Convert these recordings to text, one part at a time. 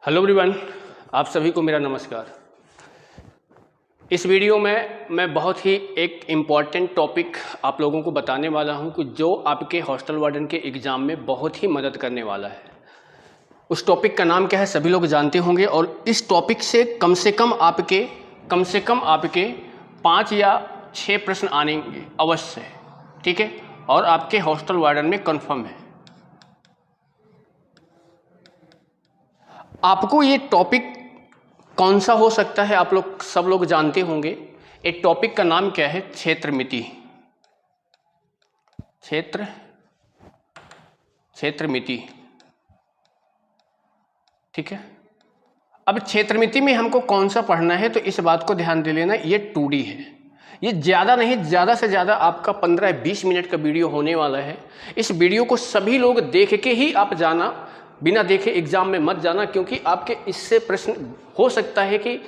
Hello everyone, आप सभी को मेरा नमस्कार। इस वीडियो में मैं बहुत ही एक इम्पॉर्टेंट टॉपिक आप लोगों को बताने वाला हूं कि जो आपके हॉस्टल वार्डन के एग्ज़ाम में बहुत ही मदद करने वाला है। उस टॉपिक का नाम क्या है सभी लोग जानते होंगे, और इस टॉपिक से कम से कम आपके 5 या 6 प्रश्न आएंगे अवश्य है, ठीक है, और आपके हॉस्टल वार्डन में कन्फर्म है। आपको ये टॉपिक कौन सा हो सकता है आप लोग सब लोग जानते होंगे। एक टॉपिक का नाम क्या है? क्षेत्रमिति। क्षेत्रमिति, ठीक है। अब क्षेत्रमिति में हमको कौन सा पढ़ना है, तो इस बात को ध्यान दे लेना, ये 2D है। ये ज़्यादा नहीं, ज़्यादा से ज़्यादा आपका 15-20 मिनट का वीडियो होने वाला है। इस वीडियो को सभी लोग देख के ही आप जाना, बिना देखे एग्जाम में मत जाना, क्योंकि आपके इससे प्रश्न हो सकता है कि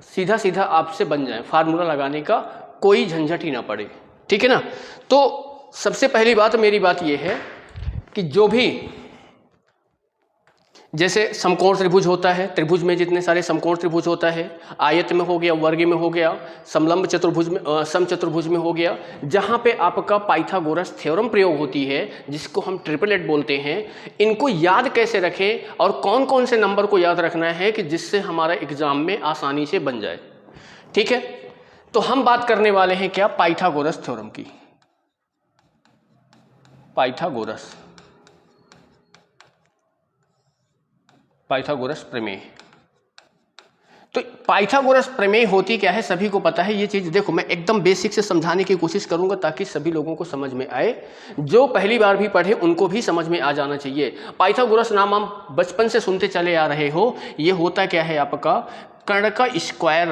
सीधा सीधा आपसे बन जाए, फार्मूला लगाने का कोई झंझट ही ना पड़े, ठीक है ना। तो सबसे पहली बात मेरी बात यह है कि जो भी जैसे समकोण त्रिभुज होता है, त्रिभुज में जितने सारे समकोण त्रिभुज होता है, आयत में हो गया, वर्ग में हो गया, समलंब चतुर्भुज में, समचतुर्भुज में हो गया, जहाँ पे आपका पाइथागोरस थ्योरम प्रयोग होती है, जिसको हम ट्रिपलेट बोलते हैं, इनको याद कैसे रखें और कौन कौन से नंबर को याद रखना है कि जिससे हमारा एग्जाम में आसानी से बन जाए, ठीक है। तो हम बात करने वाले हैं क्या? पाइथागोरस थ्योरम की। पाइथागोरस प्रमेय। तो पाइथागोरस प्रमेय होती क्या है सभी को पता है। ये चीज देखो, मैं एकदम बेसिक से समझाने की कोशिश करूंगा ताकि सभी लोगों को समझ में आए। जो पहली बार भी पढ़े उनको भी समझ में आ जाना चाहिए। पाइथागोरस नाम हम बचपन से सुनते चले आ रहे हो। ये होता क्या है आपका? कर्ण का स्क्वायर,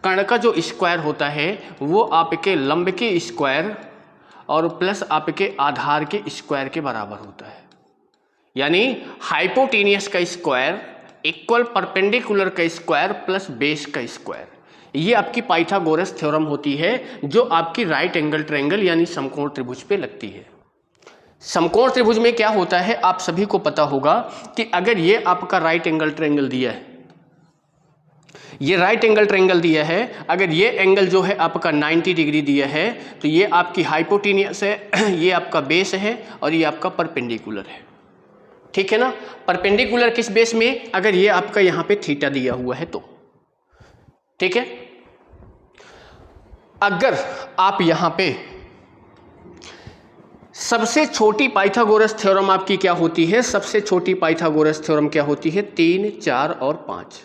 कर्ण का जो स्क्वायर होता है वो आपके लंब के स्क्वायर और प्लस आपके आधार के स्क्वायर के बराबर होता है। यानी हाइपोटेनियस का स्क्वायर इक्वल परपेंडिकुलर का स्क्वायर प्लस बेस का स्क्वायर। ये आपकी पाइथागोरस थ्योरम होती है, जो आपकी राइट एंगल ट्रायंगल यानी समकोण त्रिभुज पे लगती है। समकोण त्रिभुज में क्या होता है आप सभी को पता होगा कि अगर ये आपका राइट एंगल ट्रायंगल दिया है, ये राइट एंगल ट्रायंगल दिया है, अगर ये एंगल जो है आपका 90 डिग्री दिया है, तो ये आपकी हाइपोटेनियस है, ये आपका बेस है और ये आपका परपेंडिकुलर है, ठीक है ना। परपेंडिकुलर किस बेस में? अगर ये आपका यहां पे थीटा दिया हुआ है तो, ठीक है। अगर आप यहां पे सबसे छोटी पाइथागोरस थ्योरम आपकी क्या होती है? सबसे छोटी पाइथागोरस थ्योरम क्या होती है? 3, 4 और 5।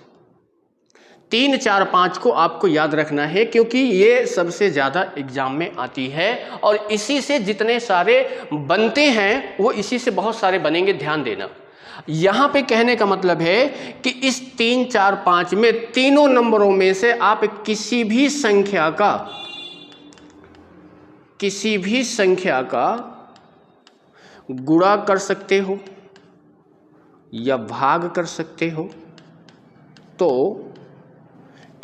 3, 4, 5 को आपको याद रखना है, क्योंकि ये सबसे ज्यादा एग्जाम में आती है और इसी से जितने सारे बनते हैं वो इसी से बहुत सारे बनेंगे, ध्यान देना। यहां पे कहने का मतलब है कि इस 3, 4, 5 में तीनों नंबरों में से आप किसी भी संख्या का गुणा कर सकते हो या भाग कर सकते हो, तो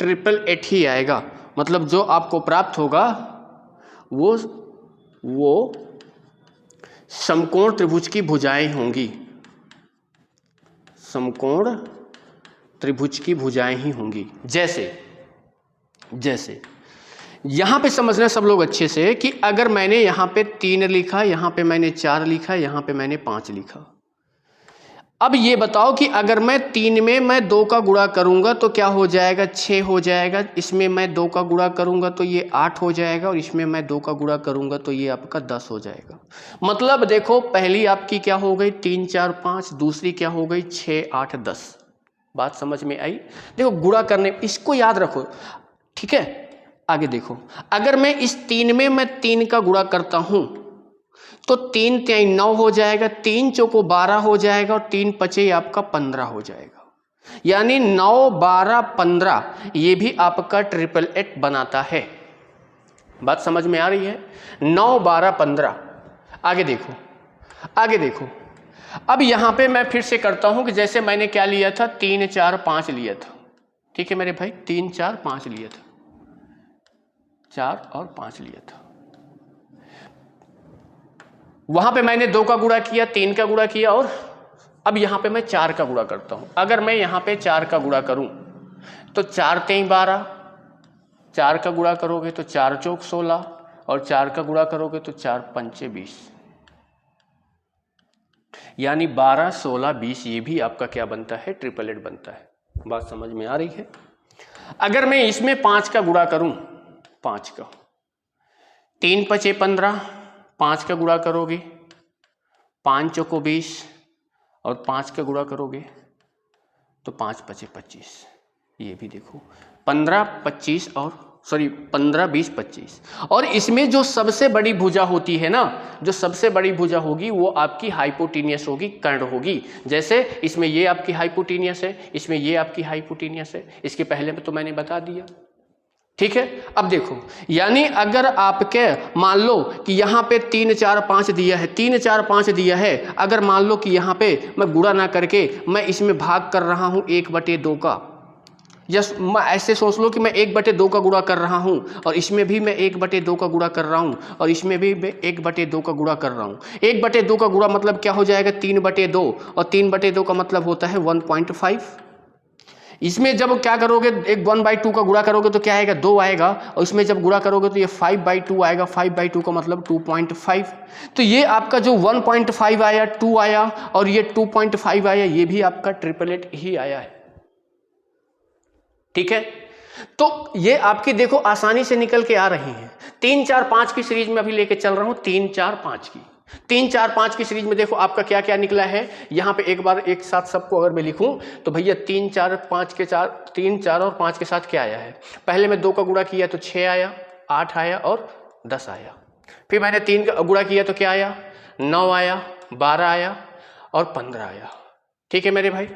888 ही आएगा। मतलब जो आपको प्राप्त होगा वो समकोण त्रिभुज की भुजाएं होंगी, समकोण त्रिभुज की भुजाएं ही होंगी। जैसे यहां पे समझना सब लोग अच्छे से कि अगर मैंने यहां पे 3 लिखा, यहां पे मैंने 4 लिखा, यहां पे मैंने 5 लिखा। अब ये बताओ कि अगर मैं 3 में मैं 2 का गुणा करूंगा तो क्या हो जाएगा? 6 हो जाएगा। इसमें मैं 2 का गुणा करूंगा तो ये 8 हो जाएगा, और इसमें मैं 2 का गुणा करूंगा तो ये आपका 10 हो जाएगा। मतलब देखो, पहली आपकी क्या हो गई? 3, 4, 5। दूसरी क्या हो गई? 6, 8, 10। बात समझ में आई? देखो, गुणा करने, इसको याद रखो, ठीक है। आगे देखो, अगर मैं इस 3 में मैं 3 का गुणा करता हूं तो 3 3 9 हो जाएगा, 3 चौको 12 हो जाएगा और 3 पचे आपका 15 हो जाएगा। यानी 9, 12, 15 ये भी आपका 888 बनाता है। बात समझ में आ रही है? 9, 12, 15। आगे देखो। अब यहां पे मैं फिर से करता हूं कि जैसे मैंने क्या लिया था? 3, 4, 5 लिया था, ठीक है मेरे भाई। 3, 4, 5 लिया था, 4 और 5 लिया था। वहां पे मैंने 2 का गुणा किया, 3 का गुणा किया और अब यहाँ पे मैं 4 का गुणा करता हूँ। अगर मैं यहाँ पे 4 का गुणा करूँ तो 4 तेई 12, 4 का गुणा करोगे तो 4 चौक 16 और 4 का गुणा करोगे तो 4 पंचे 20, यानी 12, 16, 20 ये भी आपका क्या बनता है, ट्रिपलेट बनता है। बात समझ में आ रही है। अगर मैं इसमें 5 का गुणा करूं, 5 का 3 पचे 15, 5 का गुणा करोगे 5 चौको 20 और 5 का गुणा करोगे तो 5 पचे 25। ये भी देखो 15, 25 और 15, 20, 25। और इसमें जो सबसे बड़ी भुजा होती है ना, जो सबसे बड़ी भुजा होगी वो आपकी हाइपोटेनियस होगी, कर्ण होगी। जैसे इसमें ये आपकी हाइपोटेनियस है, इसमें ये आपकी हाइपोटेनियस है, इसके पहले में तो मैंने बता दिया। ठीक है, अब देखो, यानी अगर आपके मान लो कि यहाँ पे 3, 4, 5 दिया है, 3, 4, 5 दिया है, अगर मान लो कि यहाँ पे मैं गुणा ना करके मैं इसमें भाग कर रहा हूँ 1/2 का, यस, मैं ऐसे सोच लो कि मैं 1/2 का गुणा कर रहा हूँ और इसमें भी मैं 1/2 का गुणा कर रहा हूँ और इसमें भी मैं 1/2 का गुणा कर रहा हूँ। 1/2 का गुणा मतलब क्या हो जाएगा, 3/2 और 3/2 का मतलब होता है 1.5। इसमें जब क्या करोगे, एक 1/2 का गुणा करोगे तो क्या आएगा, 2 आएगा, और इसमें जब गुणा करोगे तो ये 5/2 आएगा। 5/2 का मतलब 2.5। तो ये आपका जो 1.5 आया, 2 आया और ये 2.5 आया, ये भी आपका ट्रिपलेट ही आया है। ठीक है, तो ये आपकी देखो आसानी से निकल के आ रही हैं। 3, 4, 5 की सीरीज में अभी लेके चल रहा हूं, 3, 4, 5 की। 3, 4, 5 की सीरीज में देखो आपका क्या क्या निकला है। यहां पे एक बार एक साथ सबको अगर मैं लिखूं तो भैया 3, 4, 5 के 3, 4 और 5 के साथ क्या आया है, पहले मैं 2 का गुणा किया तो 6 आया, 8 आया और 10 आया। फिर मैंने 3 का गुणा किया तो क्या आया, 9 आया, 12 आया और 15 आया। ठीक है मेरे भाई।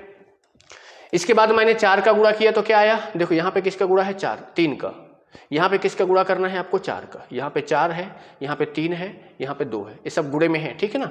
इसके बाद मैंने 4 का गुणा किया तो क्या आया, देखो यहाँ पे किसका गुणा है, 4, 3 का। यहाँ पे किसका गुणा करना है आपको, 4 का। यहाँ पे 4 है, यहाँ पे 3 है, यहाँ पे 2 है, ये सब गुणे में है। ठीक है ना।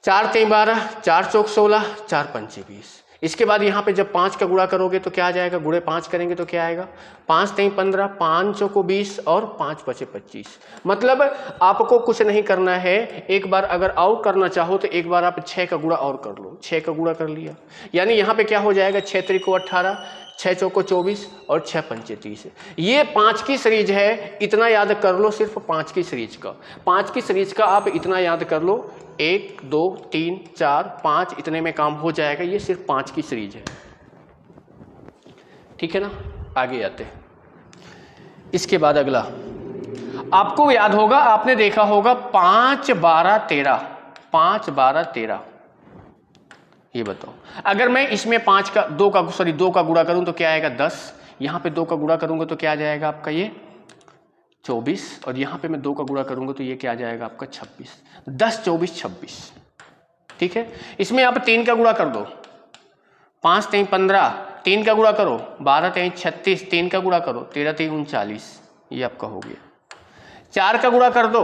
4 तेई 12, 4 चौक 16, 4 पंचे 20। इसके बाद यहाँ पे जब 5 का गुणा करोगे तो क्या आ जाएगा, गुणे 5 करेंगे तो क्या आएगा, 5 तेई 15, 5 चौको 20 और 5 पचे 25। मतलब आपको कुछ नहीं करना है, एक बार अगर और करना चाहो तो एक बार आप 6 का गुणा और कर लो। 6 का गुणा कर लिया, यानी यहाँ पे क्या हो जाएगा, 6 त्रिको 18, 6 चौको 24 और 6 पंचे 30। ये 5 की सीरीज है, इतना याद कर लो, सिर्फ 5 की सीरीज का। 5 की सीरीज का आप इतना याद कर लो, 1, 2, 3, 4, 5 इतने में काम हो जाएगा। ये सिर्फ 5 की सीरीज है। ठीक है ना। आगे आते हैं। इसके बाद अगला आपको याद होगा, आपने देखा होगा 5, 12, 13, 5, 12, 13। ये बताओ, अगर मैं इसमें 2 का गुणा करूं तो क्या आएगा, 10। यहां पे 2 का गुणा करूंगा तो क्या आ जाएगा आपका ये 24, और यहाँ पे मैं 2 का गुणा करूंगा तो ये क्या आ जाएगा आपका 26। 10, 24, 26। ठीक है। इसमें आप 3 का गुणा कर दो, 5 तेई 15, 3 का गुणा करो, 12 तेई 36, 3 का गुणा करो, 13 तेई 39, ये आपका हो गया। 4 का गुणा कर दो,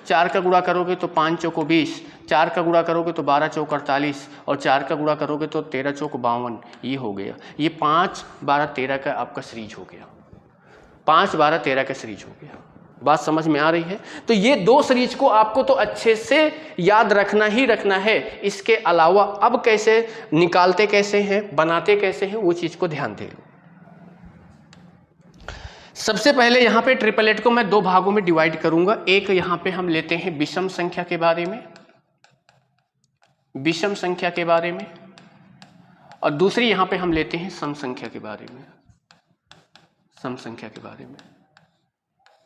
4 का गुणा करोगे तो 5 चौको 20, 4 का गुणा करोगे तो 12 चौक 48 और 4 का गुणा करोगे तो 13 चौक 52। ये हो गया, ये 5, 12, 13 का आपका सीरीज हो गया। 5, 12, 13 का सीरीज हो गया। बात समझ में आ रही है। तो ये 2 सीरीज को आपको तो अच्छे से याद रखना ही रखना है। इसके अलावा अब कैसे निकालते कैसे हैं, बनाते कैसे हैं, वो चीज को ध्यान दे लो। सबसे पहले यहाँ पे ट्रिपलेट को मैं 2 भागों में डिवाइड करूंगा। एक यहाँ पे हम लेते हैं विषम संख्या के बारे में, विषम संख्या के बारे में, और दूसरी यहाँ पे हम लेते हैं सम संख्या के बारे में, सम संख्या के बारे में।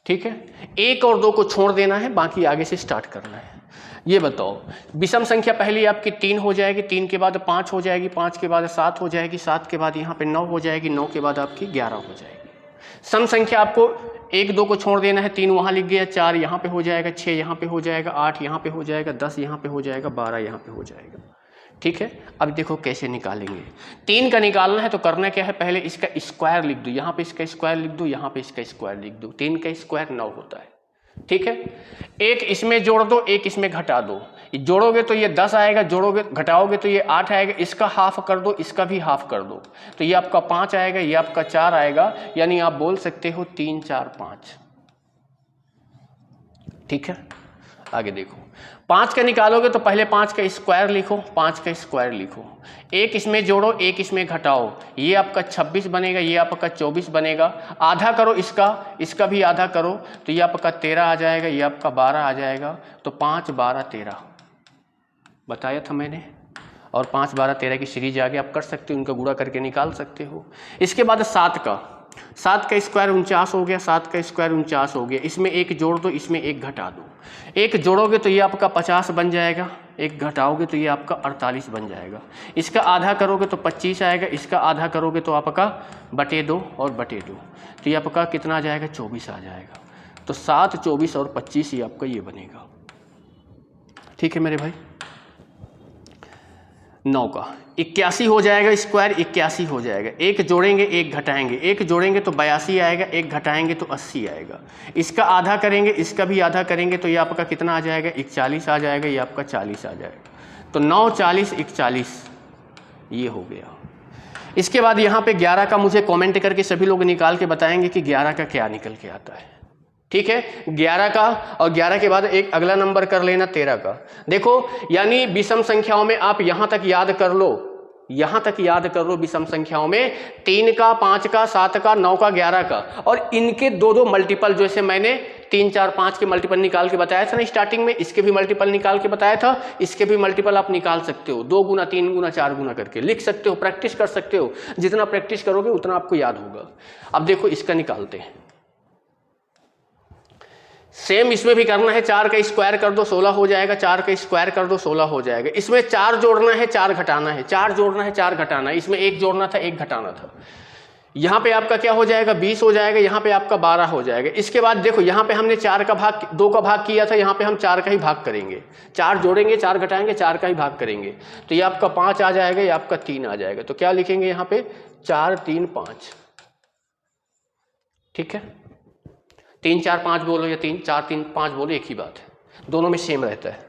ठीक है। 1 और 2 को छोड़ देना है, बाकी आगे से स्टार्ट करना है। ये बताओ, विषम संख्या पहली आपकी 3 हो जाएगी, 3 के बाद 5 हो जाएगी, 5 के बाद 7 हो जाएगी, 7 के बाद यहाँ पे 9 हो जाएगी, 9 के बाद आपकी 11 हो जाएगी। सम संख्या आपको 1, 2 को छोड़ देना है, 3 वहां लिख गया, 4 यहाँ पे हो जाएगा, 6 यहाँ पे हो जाएगा, 8 यहाँ पे हो जाएगा, 10 यहाँ पे हो जाएगा, 12 यहाँ पे हो जाएगा। ठीक है। अब देखो कैसे निकालेंगे। 3 का निकालना है तो करना क्या है, पहले इसका स्क्वायर लिख दो, यहाँ पे इसका स्क्वायर लिख दो, यहाँ पे इसका स्क्वायर लिख दो। 3 का स्क्वायर 9 होता है। ठीक है। 1 इसमें जोड़ दो, 1 इसमें घटा दो। जोड़ोगे तो ये 10 आएगा, जोड़ोगे घटाओगे तो ये 8 आएगा, इसका हाफ कर दो, इसका भी हाफ कर दो, तो ये आपका 5 आएगा, ये आपका 4 आएगा, यानी आप बोल सकते हो 3, 4, 5। ठीक है। आगे देखो, 5 का निकालोगे तो पहले 5 का स्क्वायर लिखो, 5 का स्क्वायर लिखो, एक इसमें जोड़ो, एक इसमें घटाओ, ये आपका 26 बनेगा, ये आपका 24 बनेगा, आधा करो इसका भी आधा करो, तो ये आपका 13 आ जाएगा, ये आपका 12 आ जाएगा। तो 5 12 13 बताया था मैंने, और 5 12 13 की सीरीज आगे आप कर सकते हो, उनका गुणा करके निकाल सकते हो। इसके बाद 7 का स्क्वायर 49 हो गया, 7 का स्क्वायर 49 हो गया, इसमें एक जोड़ दो, इसमें एक घटा दो, एक जोड़ोगे तो ये आपका 50 बन जाएगा, एक घटाओगे तो ये आपका 48 बन जाएगा, इसका आधा करोगे तो 25 आएगा, इसका आधा करोगे तो आपका बटे 2 और बटे 2, तो ये आपका कितना आ जाएगा 24 आ जाएगा। तो 7 24 और 25 ये आपका ये बनेगा। ठीक है मेरे भाई। 9 का 81 हो जाएगा, स्क्वायर 81 हो जाएगा, एक जोड़ेंगे एक घटाएंगे, एक जोड़ेंगे तो 82 आएगा, एक घटाएंगे तो 80 आएगा, इसका आधा करेंगे इसका भी आधा करेंगे तो ये आपका कितना आ जाएगा 41 आ जाएगा, ये आपका 40 आ जाएगा। तो 9 40 41 ये हो गया। इसके बाद यहाँ पे 11 का मुझे कमेंट करके सभी लोग निकाल के बताएंगे कि 11 का क्या निकल के आता है। ठीक है, 11 का, और 11 के बाद एक अगला नंबर कर लेना 13 का। देखो यानी विषम संख्याओं में आप यहां तक याद कर लो, यहां तक याद कर लो विषम संख्याओं में 3 का 5 का 7 का 9 का 11 का, और इनके दो मल्टीपल, जैसे मैंने 3 4 5 के मल्टीपल निकाल के बताया था ना स्टार्टिंग में, इसके भी मल्टीपल निकाल के बताया था, इसके भी मल्टीपल आप निकाल सकते हो, 2 गुना 3 गुना 4 गुना करके लिख सकते हो, प्रैक्टिस कर सकते हो, जितना प्रैक्टिस करोगे उतना आपको याद होगा। अब देखो इसका निकालते हैं, सेम इसमें भी करना है, 4 का स्क्वायर कर दो 16 हो जाएगा, 4 का स्क्वायर कर दो 16 हो जाएगा, इसमें 4 जोड़ना है 4 घटाना है, 4 जोड़ना है 4 घटाना है, इसमें 1 जोड़ना था 1 घटाना था, यहाँ पे आपका क्या हो जाएगा 20 हो जाएगा, यहाँ पे आपका 12 हो जाएगा। इसके बाद देखो यहाँ पे हमने 4 का भाग 2 का भाग किया था, यहाँ पे हम 4 का ही भाग करेंगे, 4 जोड़ेंगे 4 घटाएंगे 4 का ही भाग करेंगे, तो ये आपका 5 आ जाएगा, ये आपका 3 आ जाएगा। तो क्या लिखेंगे यहाँ पे 4 3 5। ठीक है, 3 4 5 बोलो या 3 4 3 5 बोलो, एक ही बात है, दोनों में सेम रहता है।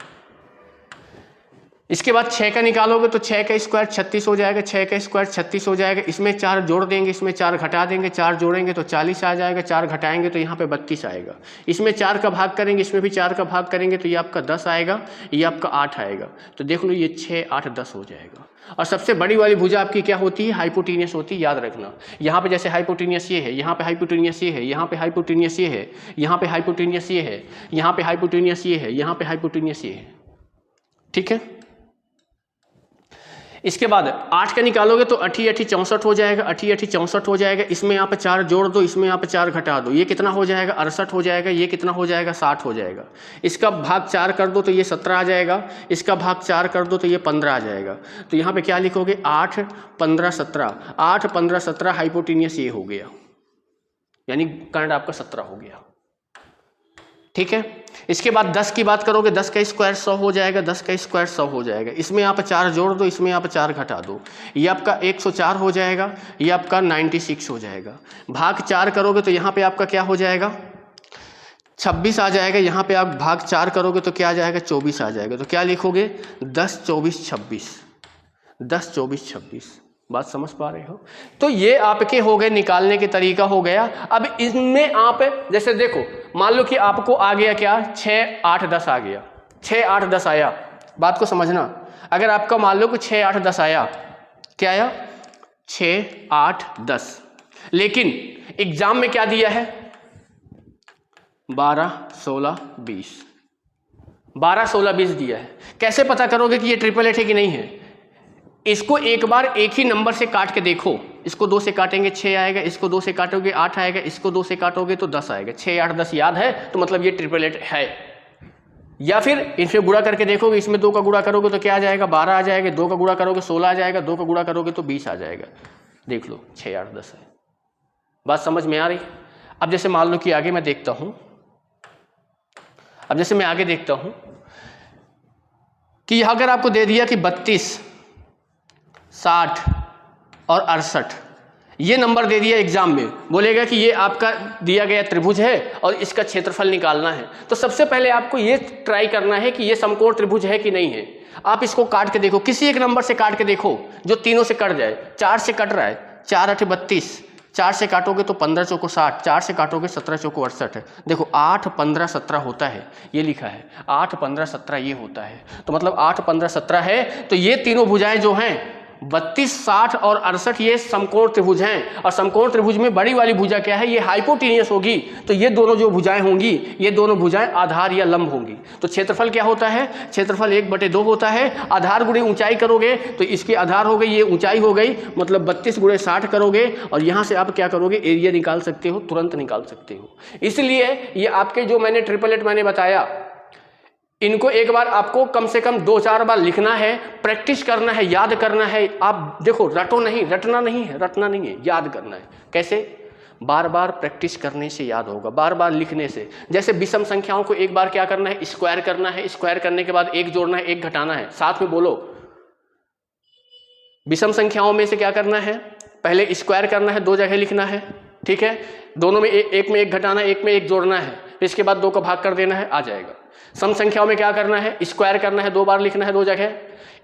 इसके बाद 6 का निकालोगे तो 6 का स्क्वायर 36 हो जाएगा, 6 का स्क्वायर 36 हो जाएगा, इसमें 4 जोड़ देंगे, इसमें 4 घटा देंगे, 4 जोड़ेंगे तो 40 आ जाएगा, 4 घटाएंगे तो यहाँ पे 32 आएगा, इसमें 4 का भाग करेंगे, इसमें भी 4 का भाग करेंगे तो ये आपका 10 आएगा, ये आपका 8 आएगा। तो देख लो ये 6 8 10 हो जाएगा। और सबसे बड़ी वाली भुजा आपकी क्या होती है, हाइपोटेनियस होती है, याद रखना। यहाँ पे जैसे हाइपोटेनियस ये है, यहाँ पे हाइपोटेनियस ये है, यहाँ पे हाइपोटेनियस ये है, यहाँ पे हाइपोटेनियस ये है, यहाँ पे हाइपोटेनियस ये है, यहाँ पे हाइपोटेनियस ये है। ठीक है, इसके बाद 8 का निकालोगे तो 8 8 64 हो जाएगा, 8 8 64 हो जाएगा, इसमें यहाँ पे 4 जोड़ दो, इसमें यहाँ पे 4 घटा दो, ये कितना हो जाएगा 68 हो जाएगा, ये कितना हो जाएगा 60 हो जाएगा, इसका भाग 4 कर दो तो ये 17 आ जाएगा, इसका भाग 4 कर दो तो ये 15 आ जाएगा। तो यहाँ पे क्या लिखोगे 8 15 17, 8 15 17 हाइपोटेनियस ये हो गया, यानी कर्ण आपका 17 हो गया। ठीक है, इसके बाद 10 की बात करोगे, 10 का स्क्वायर 100 हो जाएगा, 10 का स्क्वायर 100 हो जाएगा, इसमें आप 4 जोड़ दो, इसमें आप 4 घटा दो, ये आपका 104 हो जाएगा, ये आपका 96 हो जाएगा। भाग 4 करोगे तो यहाँ पे आपका क्या हो जाएगा 26 आ जाएगा, यहाँ पे आप भाग 4 करोगे तो क्या आ जाएगा 24 आ जाएगा। तो क्या लिखोगे 10 24 26, 10 24 26। बात समझ पा रहे हो? तो ये आपके हो गए, निकालने के तरीका हो गया। अब इनमें आप जैसे देखो, मान लो कि आपको आ गया क्या 6 8 10 आ गया, 6 8 10 आया, बात को समझना। अगर आपका मान लो कि 6 8 10 आया, क्या आया 6 8 10, लेकिन एग्जाम में क्या दिया है 12 16 20, 12 16 20 दिया है। कैसे पता करोगे कि ये 888 है कि नहीं है? इसको एक बार एक ही नंबर से काट के देखो, इसको 2 से काटेंगे 6 आएगा, इसको 2 से काटोगे 8 आएगा, इसको 2 से काटोगे तो 10 आएगा। 6 8 10 याद है तो मतलब ये 888 है। या फिर इनसे गुणा करके देखोगे, इसमें 2 का गुणा करोगे तो क्या आ जाएगा 12 आ जाएगा, 2 का गुणा करोगे 16 आ जाएगा, 2 का गुणा करोगे तो 20 आ जाएगा। देख लो 6 8 10 है। बात समझ में आ रही? अब जैसे मान लो कि आगे मैं देखता हूं, अब जैसे मैं आगे देखता हूं कि अगर आपको दे दिया कि 32 60 और 68, ये नंबर दे दिया एग्जाम में, बोलेगा कि ये आपका दिया गया त्रिभुज है और इसका क्षेत्रफल निकालना है। तो सबसे पहले आपको ये ट्राई करना है कि ये समकोण त्रिभुज है कि नहीं है। आप इसको काट के देखो, किसी एक नंबर से काट के देखो जो तीनों से कट जाए। 4 से कट रहा है, 4 8 32, 4 से काटोगे तो 15 चौको 60, 4 से काटोगे 17 चौको 68 है। देखो 8 15 17 होता है, ये लिखा है 8 15 17 ये होता है। तो मतलब 8 15 17 है। तो ये तीनों भुजाएं जो हैं 32 60 और 68 ये समकोण त्रिभुज हैं। और समकोण त्रिभुज में बड़ी वाली भुजा क्या है, ये हाइपोटेनियस होगी। तो ये दोनों जो भुजाएं होंगी, ये दोनों भुजाएं आधार या लंब होंगी। तो क्षेत्रफल क्या होता है, क्षेत्रफल 1/2 होता है। आधार गुणे ऊंचाई करोगे तो इसकी आधार हो गई, ये ऊंचाई हो गई, मतलब 32 × 60 करोगे और यहाँ से आप क्या करोगे, एरिया निकाल सकते हो, तुरंत निकाल सकते हो। इसलिए ये आपके जो मैंने ट्रिपलेट मैंने बताया, इनको एक बार आपको कम से कम 2-4 बार लिखना है, प्रैक्टिस करना है, याद करना है। आप देखो रटो नहीं, रटना नहीं है, याद करना है। कैसे? बार बार प्रैक्टिस करने से याद होगा, बार बार लिखने से। जैसे विषम संख्याओं को एक बार क्या करना है, स्क्वायर करना है, स्क्वायर करने के बाद 1 जोड़ना है, 1 घटाना है। साथ में बोलो, विषम संख्याओं में से क्या करना है, पहले स्क्वायर करना है, 2 जगह लिखना है, ठीक है। दोनों में एक में 1 घटाना है, एक में 1 जोड़ना है, इसके बाद 2 का भाग कर देना है, आ जाएगा। सम संख्याओं में क्या करना है, स्क्वायर करना है, 2 बार लिखना है, 2 जगह,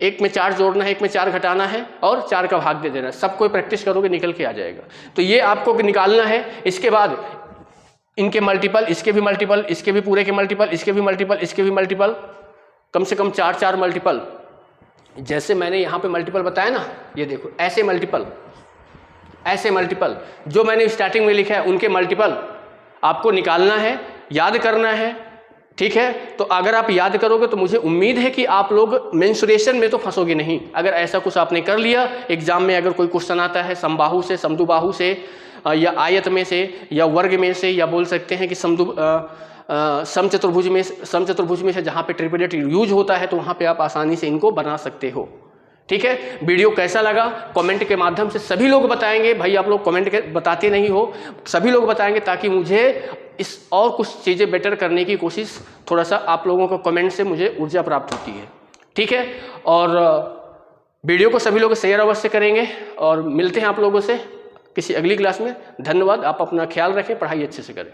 एक में 4 जोड़ना है, एक में 4 घटाना है और 4 का भाग दे देना है। सब कोई प्रैक्टिस करोगे निकल के आ जाएगा। तो ये आपको निकालना है। इसके बाद इनके मल्टीपल, इसके भी मल्टीपल, इसके भी पूरे के मल्टीपल, इसके भी मल्टीपल, इसके भी मल्टीपल, कम से कम 4 मल्टीपल। जैसे मैंने यहाँ पे मल्टीपल बताया ना, ये देखो ऐसे मल्टीपल, ऐसे मल्टीपल जो मैंने स्टार्टिंग में लिखा है उनके मल्टीपल आपको निकालना है, याद करना है, ठीक है। तो अगर आप याद करोगे तो मुझे उम्मीद है कि आप लोग मेंसुरेशन में तो फंसोगे नहीं। अगर ऐसा कुछ आपने कर लिया, एग्जाम में अगर कोई क्वेश्चन आता है समबाहु से, समद्विबाहु से, या आयत में से, या वर्ग में से, या बोल सकते हैं कि समचतुर्भुज में से, जहाँ पे ट्रिपलेट यूज होता है, तो वहाँ पे आप आसानी से इनको बना सकते हो, ठीक है। वीडियो कैसा लगा कमेंट के माध्यम से सभी लोग बताएंगे। भाई आप लोग कमेंट के बताते नहीं हो, सभी लोग बताएंगे ताकि मुझे इस और कुछ चीज़ें बेटर करने की कोशिश, थोड़ा सा आप लोगों को कमेंट से मुझे ऊर्जा प्राप्त होती है, ठीक है। और वीडियो को सभी लोग शेयर अवश्य करेंगे और मिलते हैं आप लोगों से किसी अगली क्लास में। धन्यवाद। आप अपना ख्याल रखें, पढ़ाई अच्छे से करें।